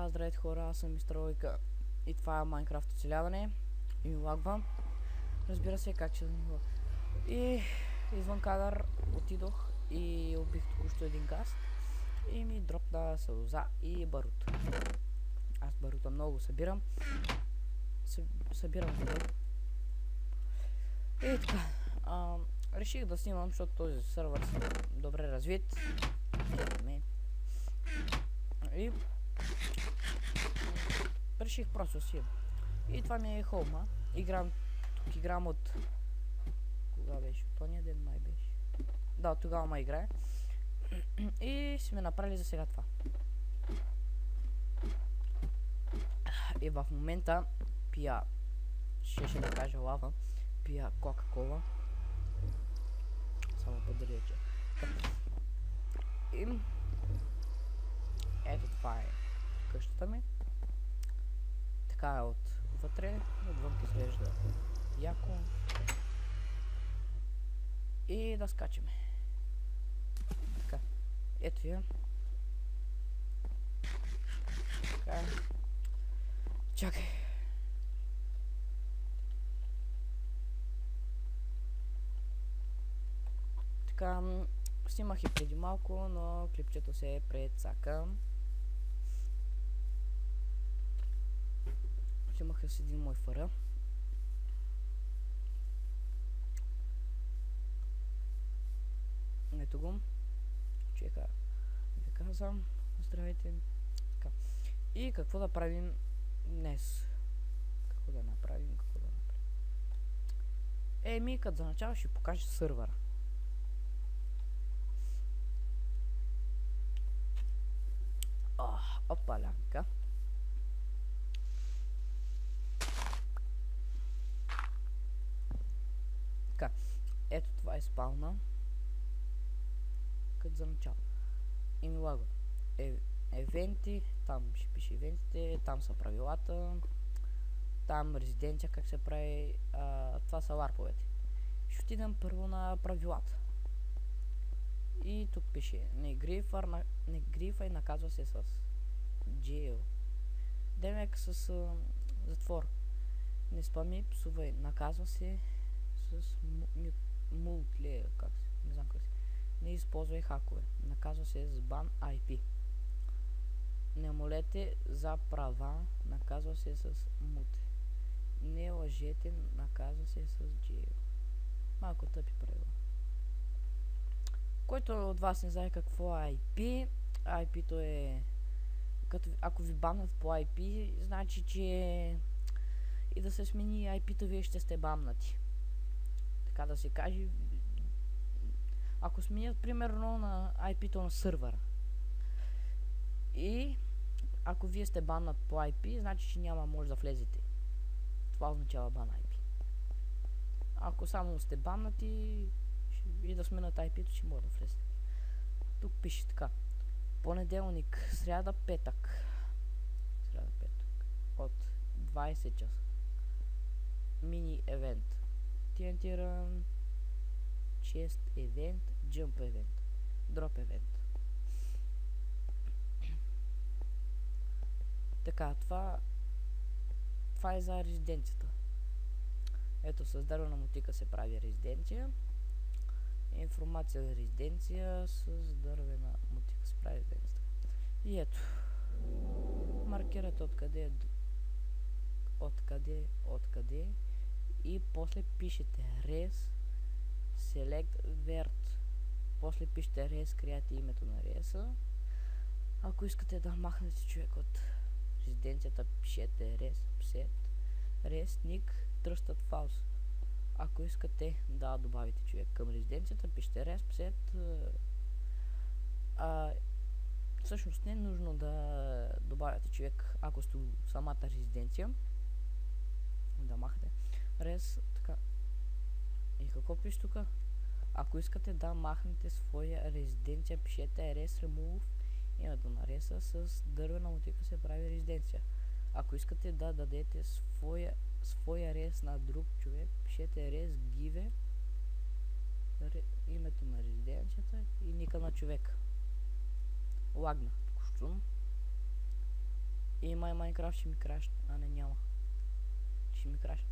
Здравейте хора, аз съм Мистер Лойка и това е Майнкрафт оцеляване и ми лагва. Разбира се, как че да ни лагва. И извън кадър отидох и убих току-що един гаст и ми дропна сълза и барут. Аз барута много събирам. Събирам го. И така, реших да снимам, защото този сървър е добре развит. И реших просто си. И това ми е хоума. Играм от... Кога беше? Тония ден май беше. Да, от тогава ма играе. И сме направили за сега това. И в момента пия... Ще да кажа лава. Пия кока-кола. Само подаря, че... И... Ето това е къщата ми. Така е отвътре, отвън изглежда яко. И да скачаме. Така, ето я. Така. Чакай. Така, снимах и преди малко, но клипчето се прецака. Снимах с един мой фара. Ето го. Чека. Ви казвам. Здравейте. Така. И какво да правим днес? Какво да направим? Еми, като за начало ще покажа сървъра. Опалянка. Така, ето това е спална. Като за начало. И ми лага. Евенти, там ще пише евентите, там са правилата. Там резиденция, как се прави. Това са ларповете. Ще отидем първо на правилата. И тук пише не грифай, наказва се с jail. Демек с затвор. Не спами, псувай, наказва се с мултлея, как се, не знам как се. Не използвай хакове, наказва се с бан IP. Не молете за права, наказва се с мут. Не лъжете, наказва се с jail. Малко тъпи правила. Който от вас не знае какво е IP, IP-то е... Ако ви баннат по IP, значи, че и да се смени IP-то, вие ще сте бамнати. Така да се каже. Ако сменят примерно на IP-то на сървъра и ако вие сте баннат по IP, значи, че няма може да влезете. Това означава бан IP. Ако само сте баннати и да сменят IP-то, ще може да влезете. Тук пише така. Понеделник, сряда, петък. От 20 часа. Мини евент. TNT Run. Chest евент. Jump евент. Drop евент. Така, това е за резиденцията. Ето, с дървена мотика се прави резиденция. Информация за резиденция с дървена мотика се прави резиденцията. И ето. Маркирате откъде. И после пишете res select vert. После пишете res, креате името на реса. Ако искате да махнете човек от резиденцията, пишете res nick trusted false. Ако искате да добавите човек към резиденцията, пишете res всъщност не е нужно да добавяте човек, ако сте самата резиденция. Да махате res, така. И какво пише тук? Ако искате да махнете своя резиденция, пишете res remove името на реса, с дървена мотика се прави резиденция. Ако искате да дадете своя рез на друг човек, пишете res give името на резиденцията и ника на човека. Лагна. И Майнкрафт ще ми крашне. А не, няма. Ще ми крашне.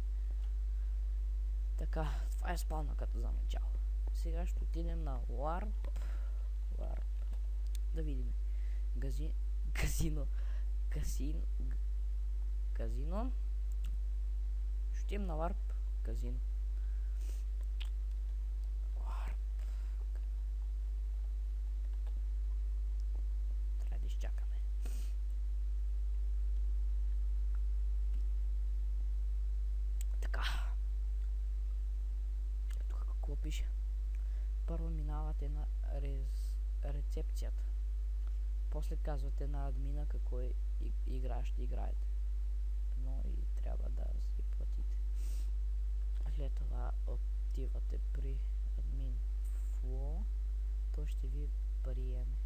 Така, това е спалнаката за начало. Сега ще отидем на Warp. Да видим. Казино. Ще отидем на Warp казино. Трябва да изчакаме. Така. Тук какво пише? Първо минавате на рецепцията. После казвате на админа какво игра ще играете. Но и трябва да си платите. След това отивате при админ Фло. Той ще ви приеме.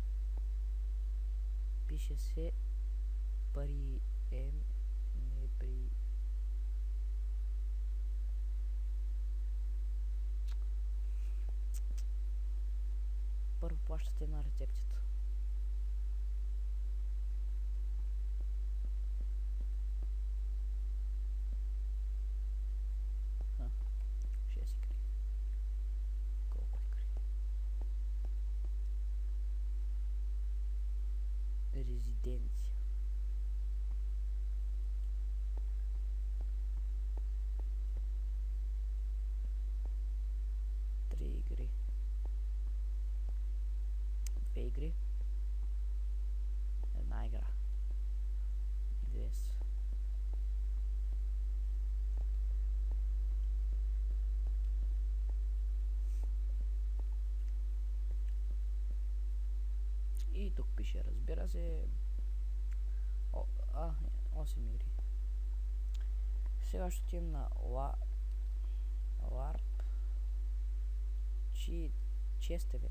Пише се прием, не при... Първо плащате на рецепцията. Резиденция. Три игри. Две игри. Една игра. 200. И тук пише, разбира се, 8 игри. Сега ще отидем на LARP Chest Event.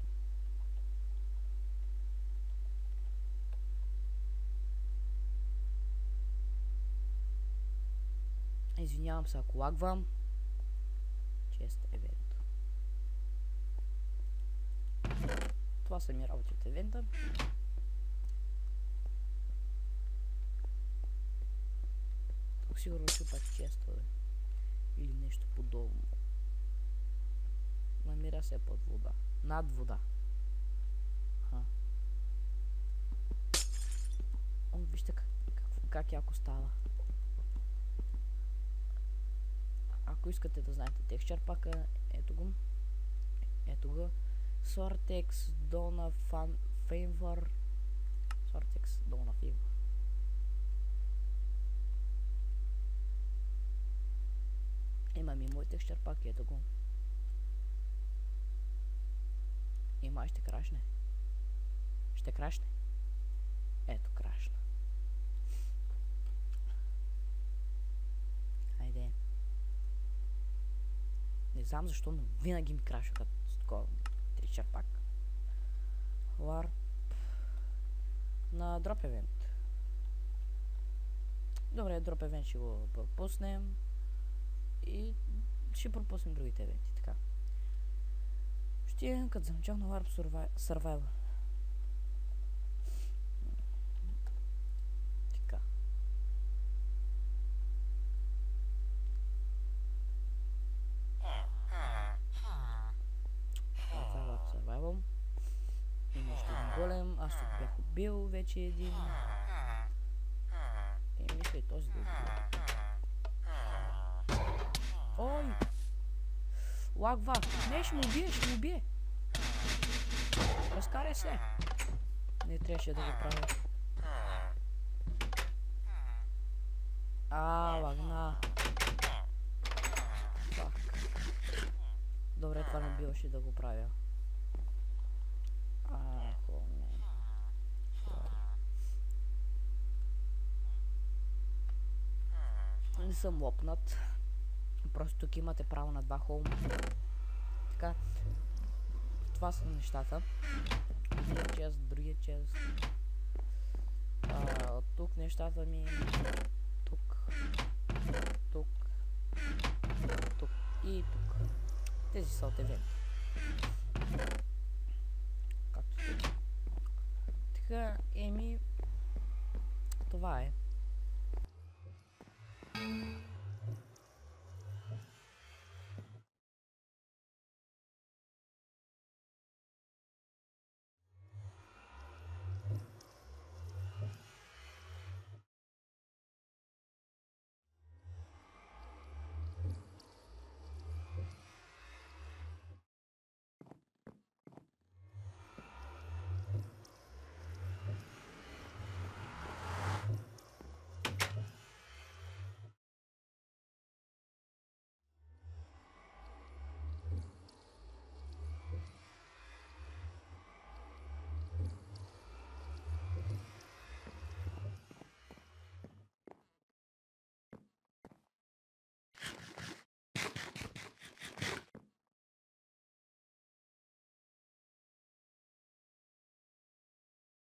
Извинявам се ако лагвам. Chest Event. Това са ми работи от евента. Тук сигурно чупат честове. Или нещо подобно. Намира се под вода. Над вода. Вижте как яко става. Ако искате да знаете текстчър пака, ето го. Sortex Dona Favor. Sortex Dona Favor. Имам и мой текстчър пак, ето го. Има, ще крашне. Ще крашне. Ето крашна. Хайде. Не знам защо, но винаги ми крашаха с такова текстчър пак. Warp на Drop Event. Добре, Drop Event ще го пропуснем. И ще пропуснем другите евенти, така. Ще идем като за начало на Warp Survival. Така. Warp Survival. Има още един голем. Аз тук бях убил вече един. И мисля и този да убил. Ой! Лагва! Не, ще му убие, Разкарай се! Не трябваше да го правя. Лагна! Фак. Добре, това не биваше да го правя. Не съм лопнат. Просто тук имате право на 2 хоума. Така. Това са нещата. Един чест, другия чест. Тук нещата ми... Тук и тук. Тези са от евент. Както тук. Така, това е.